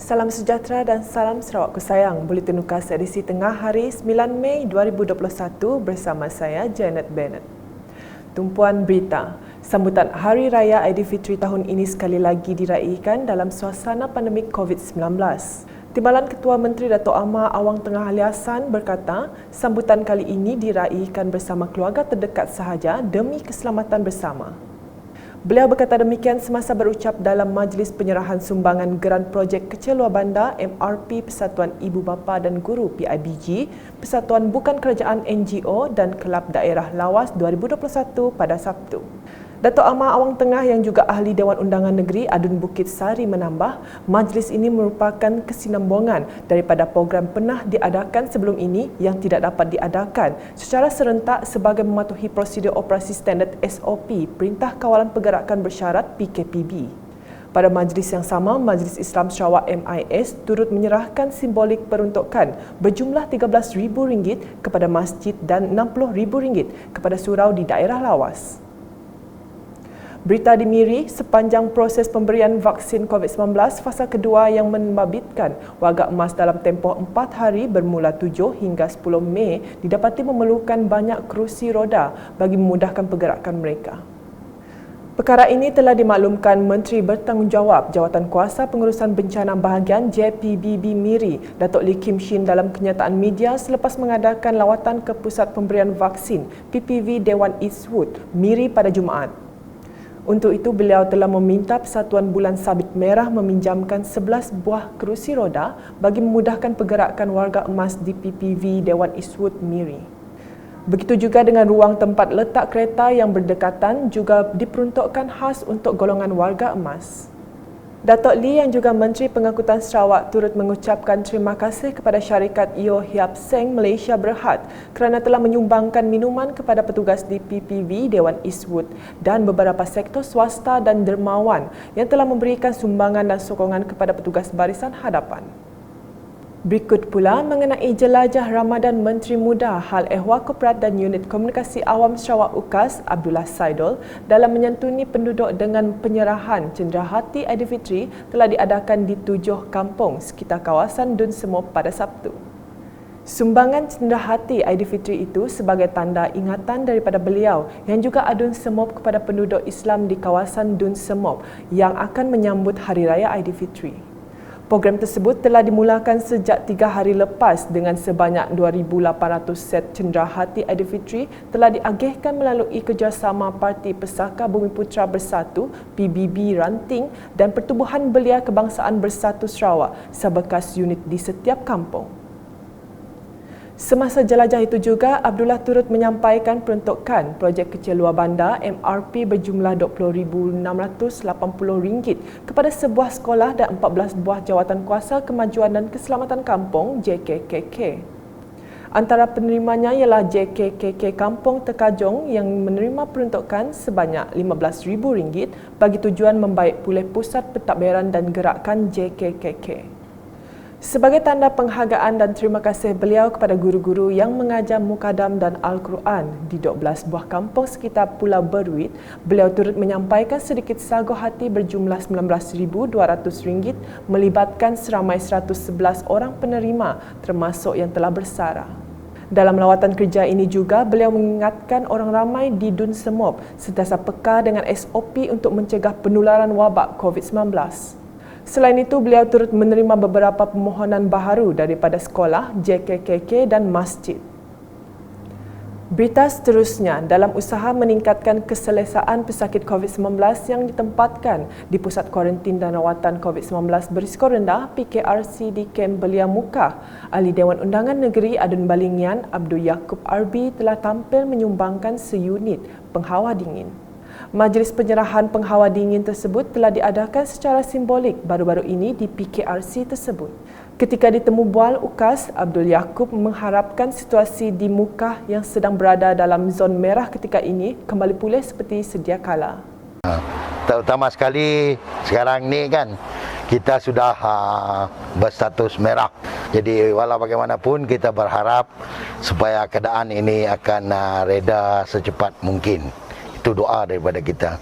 Salam sejahtera dan salam Sarawakku sayang. Buletin UKAS edisi tengah hari 9 Mei 2021 bersama saya Janet Bennett. Tumpuan berita. Sambutan Hari Raya Aidilfitri tahun ini sekali lagi diraikan dalam suasana pandemik COVID-19. Timbalan Ketua Menteri Datuk Amar Awang Tengah Ali Hassan berkata, sambutan kali ini diraikan bersama keluarga terdekat sahaja demi keselamatan bersama. Beliau berkata demikian semasa berucap dalam majlis penyerahan sumbangan geran projek Kecil Luar Bandar MRP Persatuan Ibu Bapa dan Guru PIBG, Persatuan Bukan Kerajaan NGO dan Kelab Daerah Lawas 2021 pada Sabtu. Datuk Amar Awang Tengah yang juga Ahli Dewan Undangan Negeri Adun Bukit Sari menambah, majlis ini merupakan kesinambungan daripada program pernah diadakan sebelum ini yang tidak dapat diadakan secara serentak sebagai mematuhi prosedur operasi standard SOP Perintah Kawalan Pergerakan Bersyarat PKPB. Pada majlis yang sama, Majlis Islam Sarawak MIS turut menyerahkan simbolik peruntukan berjumlah RM13,000 kepada masjid dan RM60,000 kepada surau di daerah lawas. Berita di Miri, sepanjang proses pemberian vaksin COVID-19 fasa kedua yang membabitkan warga emas dalam tempoh 4 hari bermula 7 hingga 10 Mei didapati memerlukan banyak kerusi roda bagi memudahkan pergerakan mereka. Perkara ini telah dimaklumkan Menteri Bertanggungjawab Jawatan Kuasa Pengurusan Bencana Bahagian JPBB Miri, Datuk Lee Kim Shin dalam kenyataan media selepas mengadakan lawatan ke Pusat Pemberian Vaksin PPV Dewan Eastwood, Miri pada Jumaat. Untuk itu, beliau telah meminta Persatuan Bulan Sabit Merah meminjamkan 11 buah kerusi roda bagi memudahkan pergerakan warga emas di PPV Dewan Eastwood Miri. Begitu juga dengan ruang tempat letak kereta yang berdekatan juga diperuntukkan khas untuk golongan warga emas. Datuk Lee yang juga Menteri Pengangkutan Sarawak turut mengucapkan terima kasih kepada syarikat Yo Hiap Seng Malaysia Berhad kerana telah menyumbangkan minuman kepada petugas di PPV Dewan Eastwood dan beberapa sektor swasta dan dermawan yang telah memberikan sumbangan dan sokongan kepada petugas barisan hadapan. Berikut pula mengenai jelajah Ramadan Menteri Muda Hal Ehwal Korporat dan Unit Komunikasi Awam Sarawak UKAS Abdullah Saidul dalam menyantuni penduduk dengan penyerahan cenderahati Aidilfitri telah diadakan di 7 kampung sekitar kawasan Dun Semop pada Sabtu. Sumbangan cenderahati Aidilfitri itu sebagai tanda ingatan daripada beliau yang juga Adun Semop kepada penduduk Islam di kawasan Dun Semop yang akan menyambut Hari Raya Aidilfitri. Program tersebut telah dimulakan sejak 3 hari lepas dengan sebanyak 2,800 set cenderahati Aidilfitri telah diagihkan melalui kerjasama Parti Pesaka Bumiputra Bersatu PBB Ranting dan Pertubuhan Belia Kebangsaan Bersatu Sarawak sebekas unit di setiap kampung. Semasa jelajah itu juga, Abdullah turut menyampaikan peruntukan projek Kecil Luar Bandar MRP berjumlah RM20,680 kepada sebuah sekolah dan 14 buah Jawatan Kuasa Kemajuan dan Keselamatan Kampung JKKK. Antara penerimanya ialah JKKK Kampung Tekajong yang menerima peruntukan sebanyak RM15,000 bagi tujuan membaik pulih pusat pentadbiran dan gerakan JKKK. Sebagai tanda penghargaan dan terima kasih beliau kepada guru-guru yang mengajar Mukadam dan Al-Quran di 12 buah kampung sekitar Pulau Berwit, beliau turut menyampaikan sedikit sagu hati berjumlah RM19,200 melibatkan seramai 111 orang penerima termasuk yang telah bersara. Dalam lawatan kerja ini juga, beliau mengingatkan orang ramai di Dun Semop sentiasa peka dengan SOP untuk mencegah penularan wabak COVID-19. Selain itu, beliau turut menerima beberapa permohonan baharu daripada sekolah, JKKK dan masjid. Berita seterusnya, dalam usaha meningkatkan keselesaan pesakit COVID-19 yang ditempatkan di Pusat Kuarantin dan Rawatan COVID-19 berisiko rendah PKRC di Kem Belia Mukah, Ahli Dewan Undangan Negeri Adun Balingian Abdul Yaakob Arbi telah tampil menyumbangkan seunit penghawa dingin. Majlis penyerahan penghawa dingin tersebut telah diadakan secara simbolik baru-baru ini di PKRC tersebut. Ketika ditemu bual UKAS, Abdul Yaakob mengharapkan situasi di Mukah yang sedang berada dalam zon merah ketika ini kembali pulih seperti sedia kala. Terutama sekali sekarang ni kan kita sudah berstatus merah. Jadi walau bagaimanapun kita berharap supaya keadaan ini akan reda secepat mungkin. Itu doa daripada kita.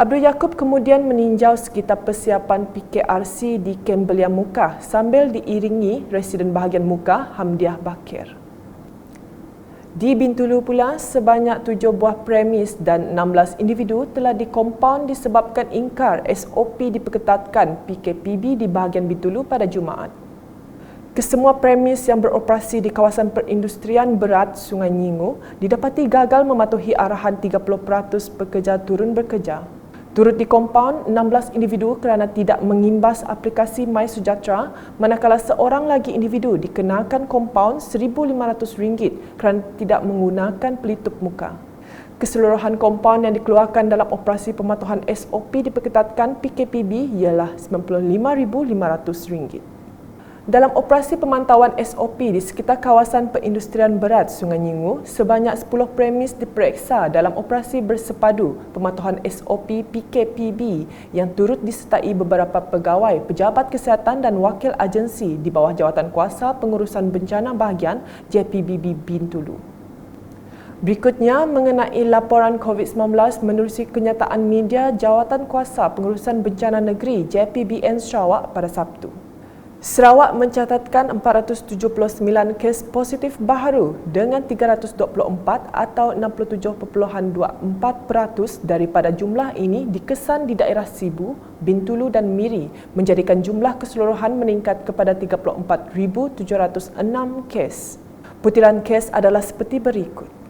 Abdul Yaakob kemudian meninjau sekitar persiapan PKRC di Kem Belia Mukah sambil diiringi Residen Bahagian Mukah Hamdiah Bakir. Di Bintulu pula, sebanyak 7 buah premis dan 16 individu telah dikompaun disebabkan ingkar SOP diperketatkan PKPB di bahagian Bintulu pada Jumaat. Kesemua premis yang beroperasi di kawasan perindustrian berat Sungai Nyingu didapati gagal mematuhi arahan 30% pekerja turun bekerja. Turut dikompaun 16 individu kerana tidak mengimbas aplikasi MySejahtera, manakala seorang lagi individu dikenakan kompaun RM1,500 kerana tidak menggunakan pelitup muka. Keseluruhan kompaun yang dikeluarkan dalam operasi pematuhan SOP diperketatkan PKPB ialah RM95,500. Dalam operasi pemantauan SOP di sekitar kawasan perindustrian berat Sungai Nyingu, sebanyak 10 premis diperiksa dalam operasi bersepadu pemantauan SOP PKPB yang turut disertai beberapa pegawai, pejabat kesihatan dan wakil agensi di bawah Jawatankuasa Pengurusan Bencana Bahagian JPBB Bintulu. Berikutnya mengenai laporan COVID-19 menerusi kenyataan media Jawatankuasa Pengurusan Bencana Negeri JPBN Sarawak pada Sabtu. Sarawak mencatatkan 479 kes positif baharu dengan 324 atau 67.24% daripada jumlah ini dikesan di daerah Sibu, Bintulu dan Miri, menjadikan jumlah keseluruhan meningkat kepada 34,706 kes. Butiran kes adalah seperti berikut.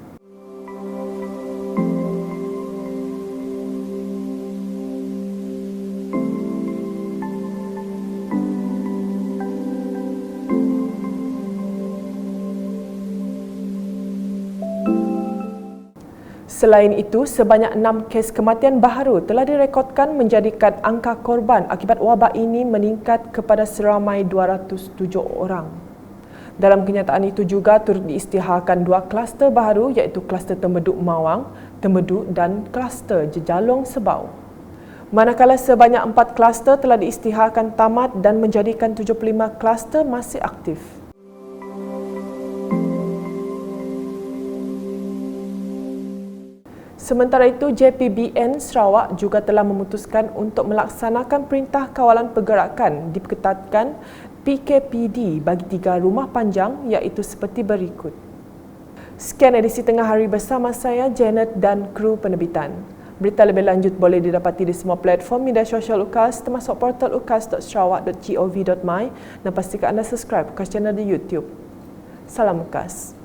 Selain itu, sebanyak 6 kes kematian baharu telah direkodkan menjadikan angka korban akibat wabak ini meningkat kepada seramai 207 orang. Dalam kenyataan itu juga turut diisytiharkan 2 kluster baharu iaitu kluster Tembeduk Mawang, Tembeduk dan kluster Jejalong Sebau. Manakala sebanyak 4 kluster telah diisytiharkan tamat dan menjadikan 75 kluster masih aktif. Sementara itu, JPBN Sarawak juga telah memutuskan untuk melaksanakan perintah kawalan pergerakan diperketatkan PKPD bagi 3 rumah panjang iaitu seperti berikut. Sekian edisi Tengah Hari bersama saya, Janet dan kru penerbitan. Berita lebih lanjut boleh didapati di semua platform media sosial UKAS termasuk portal ukas.sarawak.gov.my dan pastikan anda subscribe UKAS channel di YouTube. Salam UKAS.